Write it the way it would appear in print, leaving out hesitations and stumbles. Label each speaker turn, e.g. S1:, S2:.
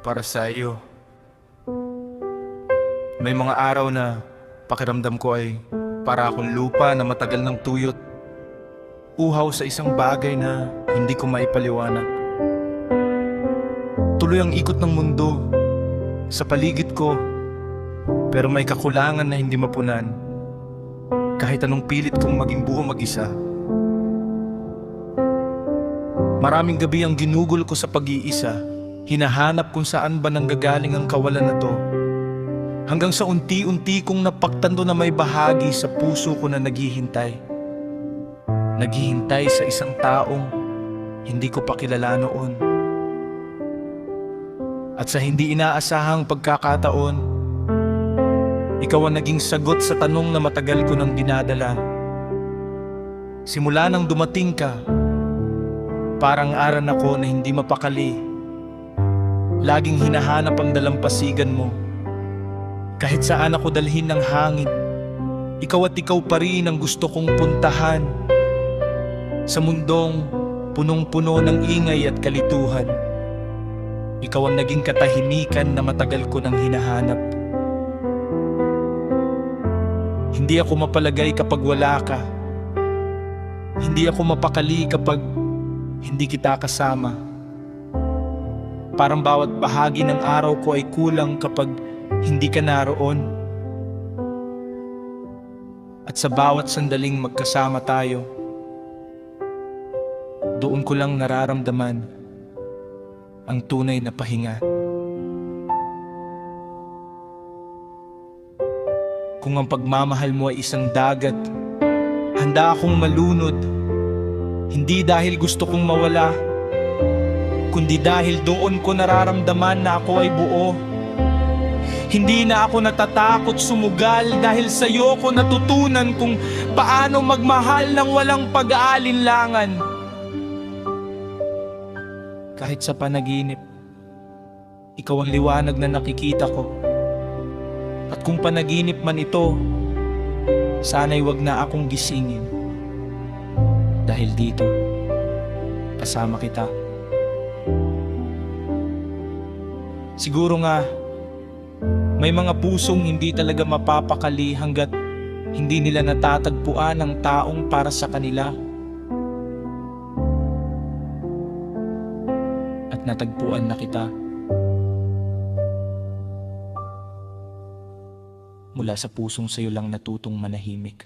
S1: para sa iyo. May mga araw na pakiramdam ko ay para akong lupa na matagal ng tuyot. Uhaw sa isang bagay na hindi ko maipaliwanag. Tuloy ang ikot ng mundo sa paligid ko, pero may kakulangan na hindi mapunan. Kahit anong pilit kong maging buo mag-isa. Maraming gabi ang ginugol ko sa pag-iisa. Hinahanap kung saan ba nanggagaling ang kawalan na to. Hanggang sa unti-unti kong napagtanto na may bahagi sa puso ko na naghihintay. Naghihintay sa isang taong hindi ko pa kilala noon. At sa hindi inaasahang pagkakataon, ikaw ang naging sagot sa tanong na matagal ko nang dinadala. Simula nang dumating ka, parang aran ako na hindi mapakali. Laging hinahanap ang dalampasigan mo. Kahit saan ako dalhin ng hangin, ikaw at ikaw pa rin ang gusto kong puntahan. Sa mundong punong-puno ng ingay at kalituhan, ikaw ang naging katahimikan na matagal ko nang hinahanap. Hindi ako mapalagay kapag wala ka. Hindi ako mapakali kapag hindi kita kasama. Parang bawat bahagi ng araw ko ay kulang kapag hindi ka naroon. At sa bawat sandaling magkasama tayo, doon ko lang nararamdaman ang tunay na pahinga. Kung ang pagmamahal mo ay isang dagat, handa akong malunod. Hindi dahil gusto kong mawala, kundi dahil doon ko nararamdaman na ako ay buo. Hindi na ako natatakot sumugal dahil sa'yo ko natutunan kung paano magmahal ng walang pag-aalinlangan. Kahit sa panaginip, ikaw ang liwanag na nakikita ko. At kung panaginip man ito, sana'y wag na akong gisingin. Dahil dito, kasama kita. Siguro nga, may mga pusong hindi talaga mapapakali hanggat hindi nila natatagpuan ang taong para sa kanila. At natagpuan na kita. Mula sa pusong sa'yo lang natutong manahimik.